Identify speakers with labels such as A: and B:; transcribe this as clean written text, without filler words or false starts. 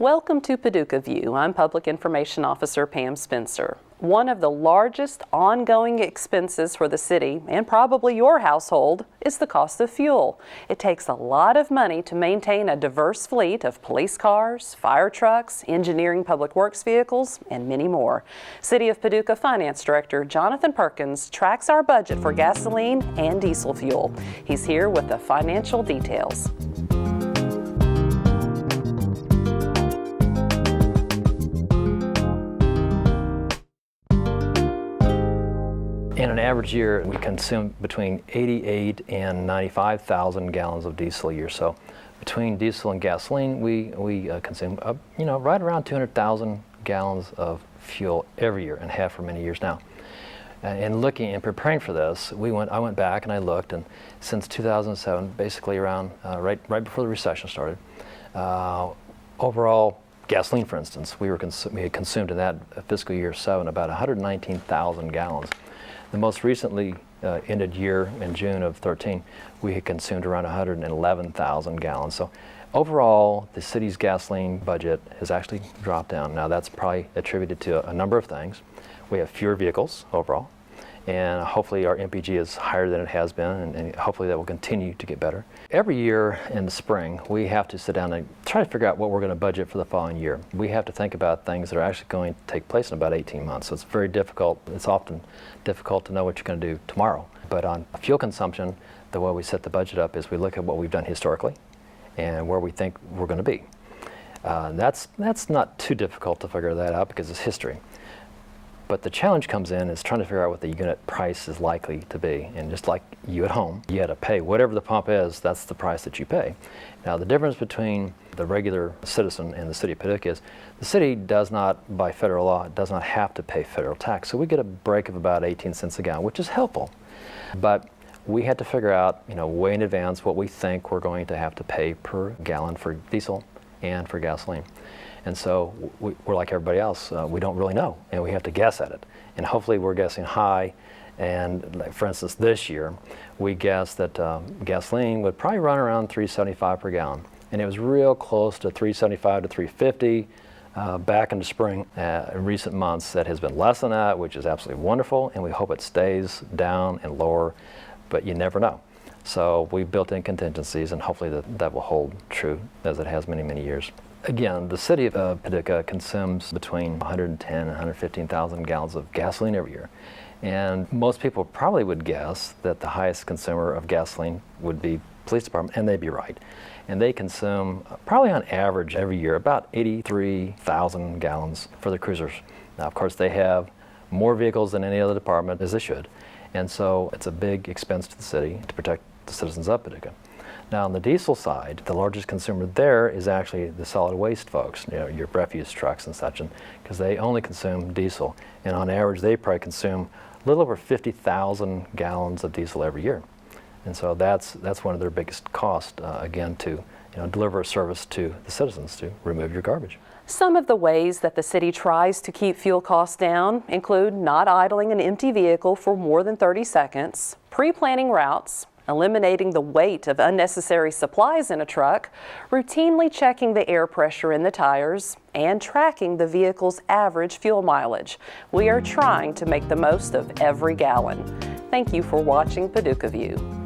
A: Welcome to Paducah View. I'm Public Information Officer Pam Spencer. One of the largest ongoing expenses for the city, and probably your household, is the cost of fuel. It takes a lot of money to maintain a diverse fleet of police cars, fire trucks, engineering public works vehicles, and many more. City of Paducah Finance Director Jonathan Perkins tracks our budget for gasoline and diesel fuel. He's here with the financial details.
B: In an average year, we consume between 88 and 95,000 gallons of diesel a year. So between diesel and gasoline, we consume right around 200,000 gallons of fuel every year and have for many years now. And looking and preparing for this, I went back and I looked, and since 2007, basically around right before the recession started, overall gasoline, for instance, we had consumed in that fiscal year 7 about 119,000 gallons. The most recently ended year in June of 13, we had consumed around 111,000 gallons. So overall, the city's gasoline budget has actually dropped down. Now that's probably attributed to a number of things. We have fewer vehicles overall, and hopefully our MPG is higher than it has been, and hopefully that will continue to get better. Every year in the spring, we have to sit down and try to figure out what we're going to budget for the following year. We have to think about things that are actually going to take place in about 18 months. So it's very difficult. It's often difficult to know what you're going to do tomorrow. But on fuel consumption, the way we set the budget up is we look at what we've done historically and where we think we're going to be. That's not too difficult to figure that out because it's history. But the challenge comes in is trying to figure out what the unit price is likely to be. And just like you at home, you had to pay whatever the pump is, that's the price that you pay. Now the difference between the regular citizen and the City of Paducah is the city does not, by federal law, does not have to pay federal tax. So we get a break of about 18 cents a gallon, which is helpful. But we had to figure out, way in advance what we think we're going to have to pay per gallon for diesel and for gasoline. And so we're like everybody else. We don't really know, and we have to guess at it. And hopefully we're guessing high. And like, for instance, this year, we guessed that gasoline would probably run around $3.75 per gallon. And it was real close to $3.75 to $3.50 back in the spring. In recent months, that has been less than that, which is absolutely wonderful. And we hope it stays down and lower, but you never know. So we built in contingencies, and hopefully that will hold true as it has many, many years. Again, the city of Paducah consumes between 110 and 115,000 gallons of gasoline every year. And most people probably would guess that the highest consumer of gasoline would be police department, and they'd be right. And they consume probably on average every year about 83,000 gallons for the cruisers. Now, of course, they have more vehicles than any other department, as they should. And so it's a big expense to the city to protect the citizens of Paducah. Now on the diesel side, the largest consumer there is actually the solid waste folks, your refuse trucks and such, because they only consume diesel. And on average, they probably consume a little over 50,000 gallons of diesel every year. And so that's one of their biggest costs, again, to deliver a service to the citizens to remove your garbage.
A: Some of the ways that the city tries to keep fuel costs down include not idling an empty vehicle for more than 30 seconds, pre-planning routes, eliminating the weight of unnecessary supplies in a truck, routinely checking the air pressure in the tires, and tracking the vehicle's average fuel mileage. We are trying to make the most of every gallon. Thank you for watching Paducah View.